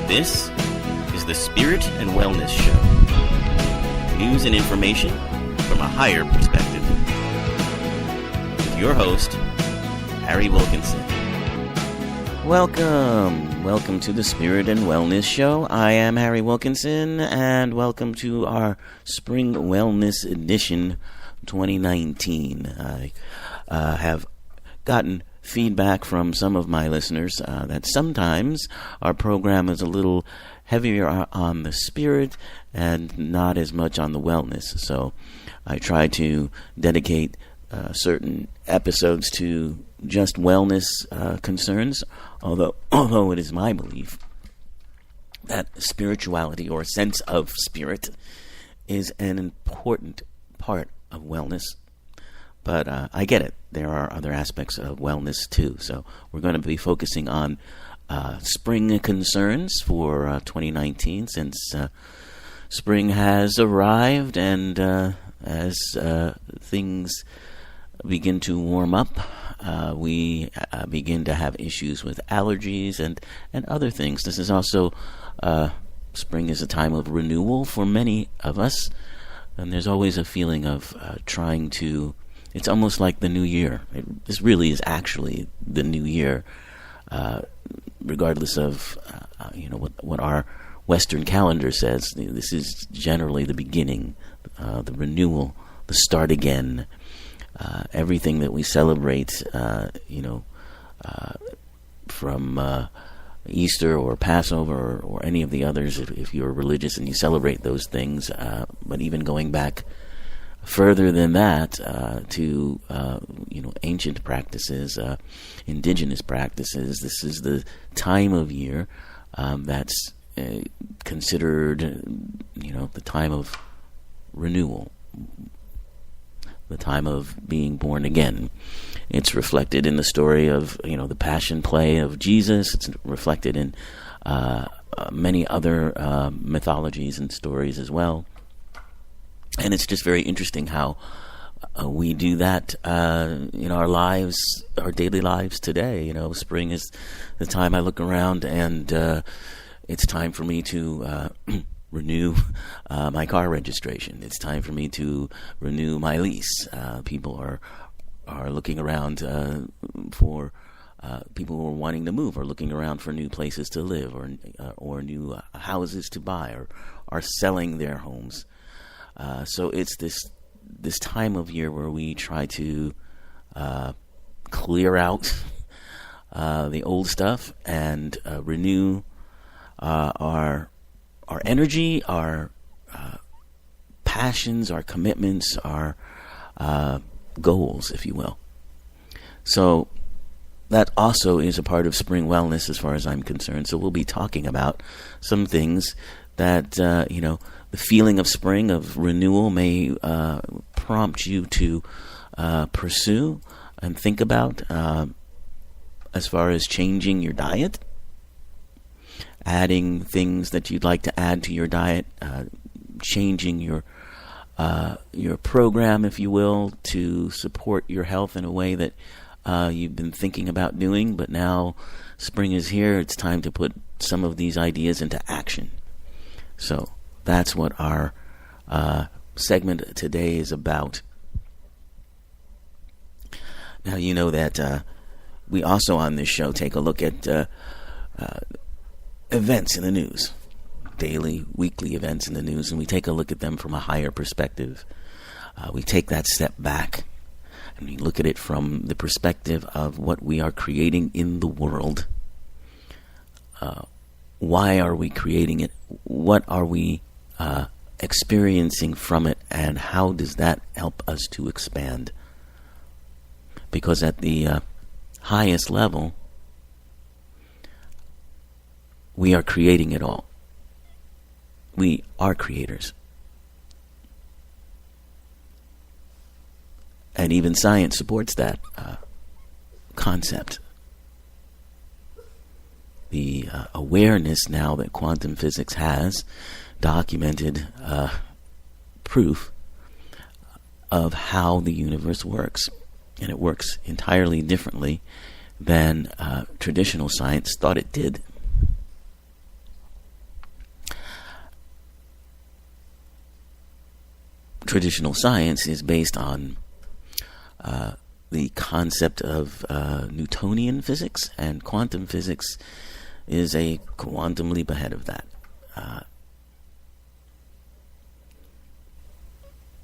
This is the Spirit and Wellness Show. News and information from a higher perspective. With your host, Harry Wilkinson. Welcome to the Spirit and Wellness Show. I am Harry Wilkinson, and welcome to our Spring Wellness Edition 2019. I have gotten feedback from some of my listeners that sometimes our program is a little heavier on the spirit and not as much on the wellness. So I try to dedicate certain episodes to just wellness concerns, although it is my belief that spirituality or sense of spirit is an important part of wellness. But I get it. There are other aspects of wellness too. So we're going to be focusing on spring concerns for 2019, since spring has arrived, and as things begin to warm up, we begin to have issues with allergies and other things. This is also spring is a time of renewal for many of us, and there's always a feeling of trying to. It's almost like the new year. This really is actually the new year, regardless of what our Western calendar says. This is generally the beginning, the renewal, the start again. Everything that we celebrate, from Easter or Passover or any of the others, if you're religious and you celebrate those things, but even going back further than that, to ancient practices, indigenous practices. This is the time of year that's considered, the time of renewal, the time of being born again. It's reflected in the story of the Passion Play of Jesus. It's reflected in many other mythologies and stories as well. And it's just very interesting how we do that in our lives, our daily lives today. Spring is the time I look around, and it's time for me to renew my car registration. It's time for me to renew my lease. People are looking around for people who are wanting to move, or looking around for new places to live, or new houses to buy, or are selling their homes. So it's this time of year where we try to clear out the old stuff and renew our energy, our passions, our commitments, our goals, if you will. So that also is a part of spring wellness as far as I'm concerned. So we'll be talking about some things that, the feeling of spring, of renewal, may prompt you to pursue and think about, as far as changing your diet, adding things that you'd like to add to your diet, changing your program, if you will, to support your health in a way that you've been thinking about doing, but now spring is here. It's time to put some of these ideas into action. So that's what our segment today is about. Now, you know that we also on this show take a look at events in the news, daily, weekly events in the news, and we take a look at them from a higher perspective. We take that step back, and we look at it from the perspective of what we are creating in the world. Why are we creating it? What are we experiencing from it, and how does that help us to expand? Because at the highest level, we are creating it all. We are creators. And even science supports that concept. The awareness now that quantum physics has documented proof of how the universe works. And it works entirely differently than traditional science thought it did. traditional science is based on the concept of Newtonian physics, and quantum physics is a quantum leap ahead of that.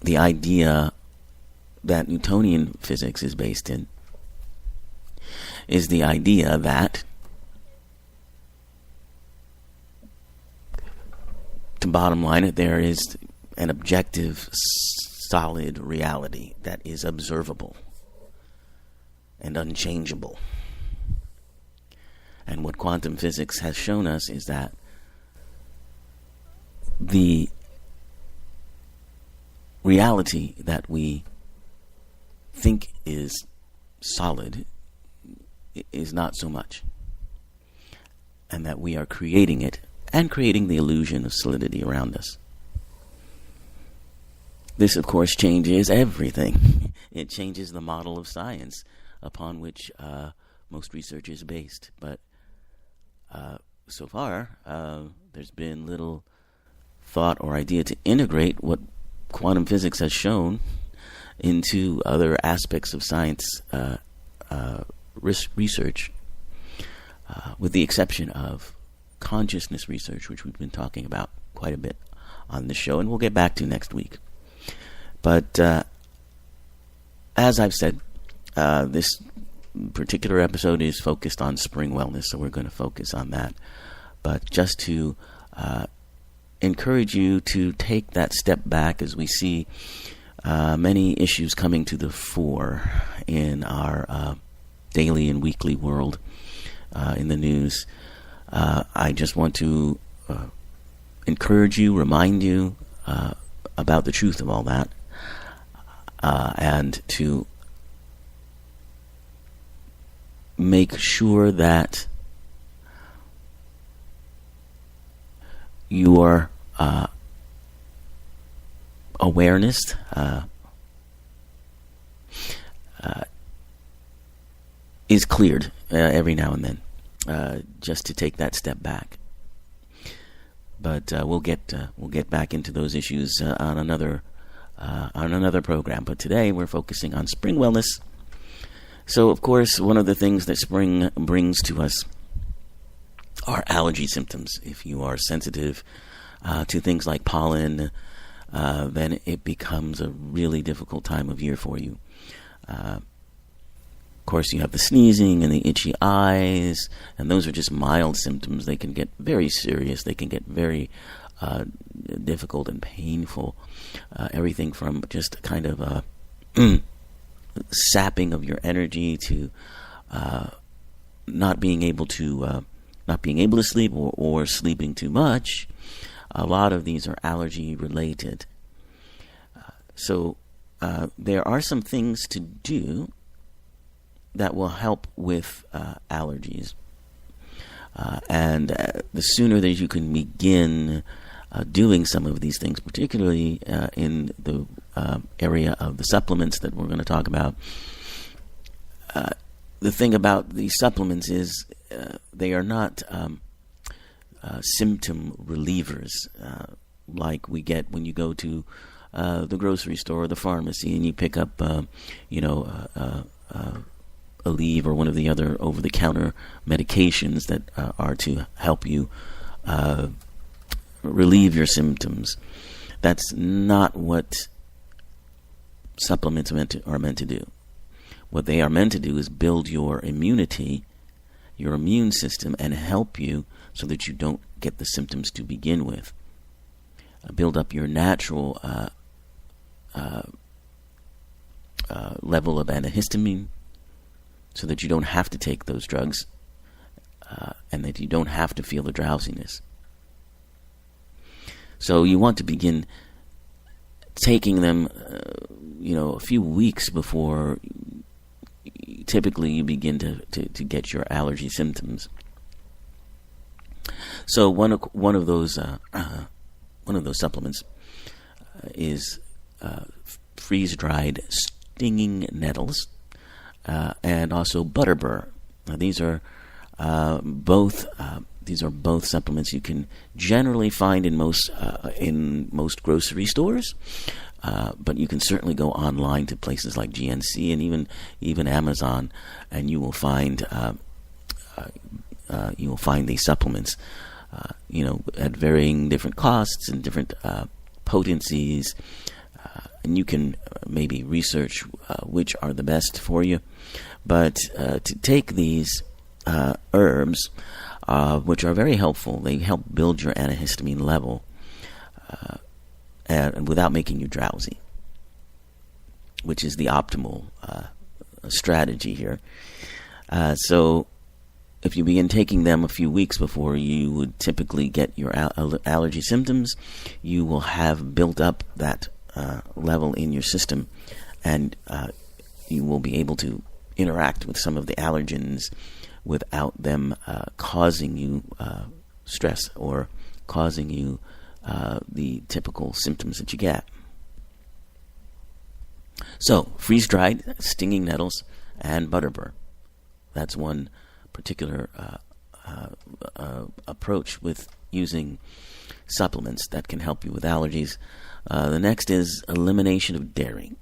The idea that Newtonian physics is based in is the idea that, to bottom line it, there is an objective, solid reality that is observable and unchangeable. And what quantum physics has shown us is that the reality that we think is solid is not so much, and that we are creating it and creating the illusion of solidity around us. This, of course, changes everything. It changes the model of science upon which most research is based. But so far, there's been little thought or idea to integrate what quantum physics has shown into other aspects of science research, with the exception of consciousness research, which we've been talking about quite a bit on this show, and we'll get back to next week. But as I've said, this particular episode is focused on spring wellness, so we're going to focus on that. But just to encourage you to take that step back as we see many issues coming to the fore in our daily and weekly world in the news. I just want to encourage you, remind you about the truth of all that, and to make sure that your awareness is cleared every now and then, just to take that step back. But we'll get back into those issues on another program. But today we're focusing on spring wellness. So, of course, one of the things that spring brings to us are allergy symptoms. If you are sensitive to things like pollen, then it becomes a really difficult time of year for you. Of course, you have the sneezing and the itchy eyes, and those are just mild symptoms. They can get very serious. They can get very difficult and painful. Everything from just kind of sapping of your energy to not being able to sleep or sleeping too much. A lot of these are allergy related. So there are some things to do that will help with allergies. And the sooner that you can begin doing some of these things, particularly in the area of the supplements that we're going to talk about. The thing about these supplements is they are not symptom relievers like we get when you go to the grocery store or the pharmacy and you pick up, Aleve or one of the other over-the-counter medications that are to help you relieve your symptoms. That's not what supplements are meant to do. What they are meant to do is build your immunity, your immune system, and help you so that you don't get the symptoms to begin with. Build up your natural level of antihistamine so that you don't have to take those drugs and that you don't have to feel the drowsiness. So you want to begin taking them, a few weeks before typically you begin to get your allergy symptoms. So one of those supplements is freeze-dried stinging nettles and also butterbur. Now these are both supplements you can generally find in most grocery stores. But you can certainly go online to places like GNC and even Amazon, and you will find these supplements, at varying different costs and different potencies, and you can maybe research which are the best for you. But to take these herbs, which are very helpful, they help build your antihistamine level, and without making you drowsy, which is the optimal strategy here. So if you begin taking them a few weeks before you would typically get your allergy symptoms, you will have built up that level in your system, and you will be able to interact with some of the allergens without them causing you stress or causing you the typical symptoms that you get. So, freeze-dried stinging nettles and butterburr. That's one particular approach with using supplements that can help you with allergies. The next is elimination of dairy.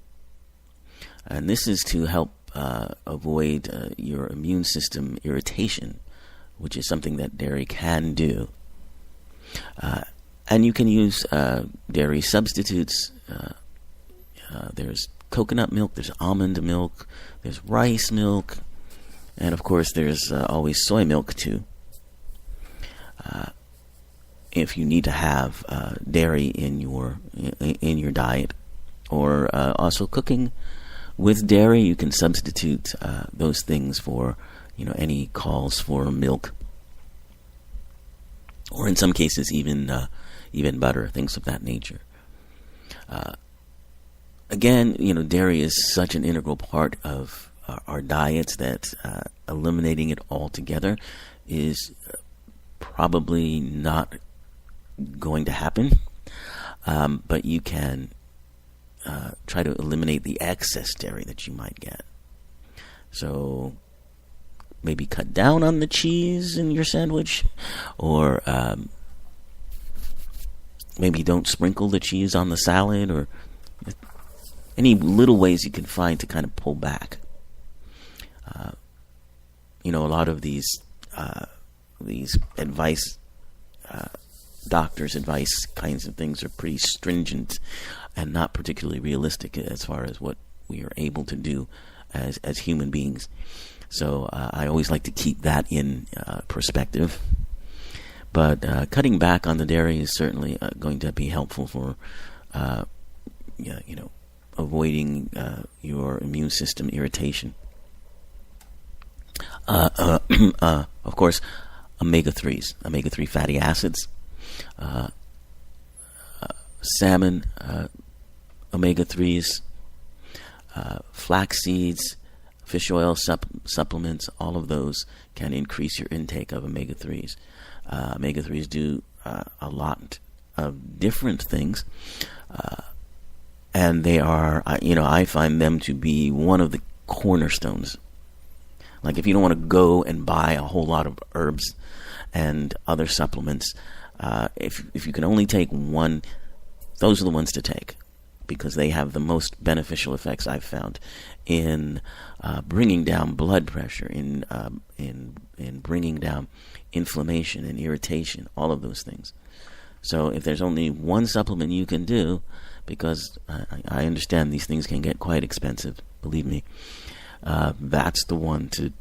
And this is to help avoid your immune system irritation, which is something that dairy can do. And you can use dairy substitutes. There's coconut milk, there's almond milk, there's rice milk, and of course there's always soy milk too. If you need to have dairy in your diet, or also cooking with dairy, you can substitute those things for any calls for milk, or in some cases even butter, things of that nature. Again, dairy is such an integral part of our diets that eliminating it altogether is probably not going to happen. But you can try to eliminate the excess dairy that you might get. So maybe cut down on the cheese in your sandwich, or maybe don't sprinkle the cheese on the salad, or any little ways you can find to kind of pull back. A lot of these advice, doctors' advice kinds of things are pretty stringent and not particularly realistic as far as what we are able to do as human beings. So I always like to keep that in perspective. But cutting back on the dairy is certainly going to be helpful for avoiding your immune system irritation. Of course, omega-3 fatty acids, salmon, omega-3s, flax seeds, fish oil supplements, all of those can increase your intake of omega-3s. Omega-3s do a lot of different things, and they are, I find them to be one of the cornerstones. Like, if you don't want to go and buy a whole lot of herbs and other supplements, if you can only take one, those are the ones to take, because they have the most beneficial effects I've found in bringing down blood pressure, in bringing down inflammation and irritation, all of those things. So if there's only one supplement you can do, because I understand these things can get quite expensive, believe me, that's the one to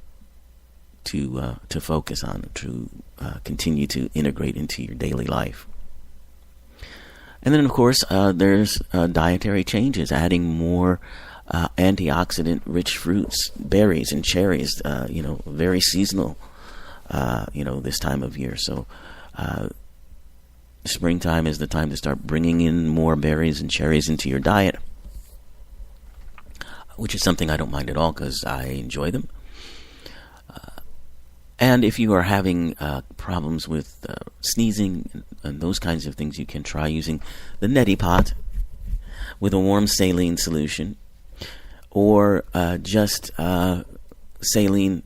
focus on, to continue to integrate into your daily life. And then, of course, there's dietary changes, adding more antioxidant-rich fruits, berries and cherries. Very seasonal. This time of year. So, springtime is the time to start bringing in more berries and cherries into your diet, which is something I don't mind at all because I enjoy them. And if you are having problems with sneezing and those kinds of things, you can try using the neti pot with a warm saline solution, or just saline